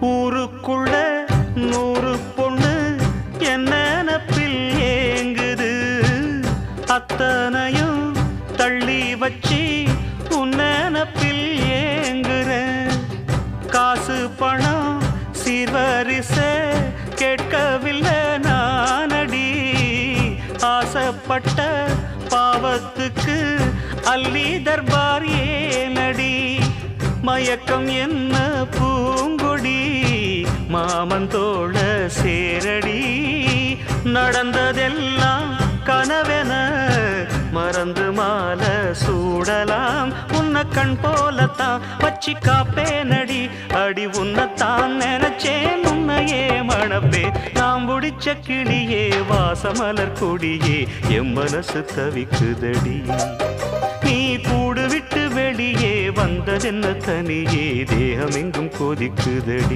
ஊருக்குள்ள 100 பொண்ணு என்ன நினப்பில் ஏங்குது, அத்தனையும் தள்ளி வச்சு உன் நினப்பில் ஏங்குறேன். காசு பணம் சீர்வரிசை கேட்கவில்லை நானடி, ஆசைப்பட்ட பாவத்துக்கு அள்ளி தர்பார் ஏனடி. மயக்கம் என்ன பூங்கொடி மாமந்தோள சேரடி, நடந்ததெல்லாம் கனவென மறந்து மாலை சூடலாம். உன்னை கண் போலத்தான் வச்சி காப்பேனடி, அடி உன்னைத்தான் நினைச்சேன் உன்னையே மணப்பே. நாம் பிடிச்ச கிளியே வாசமலர் கொடியே எம் மனசு தவிக்குதடி. நீ கூடு விட்டு வெளியே வந்ததென்ன தனியே தேகம் எங்கும் கொதிக்குதடி.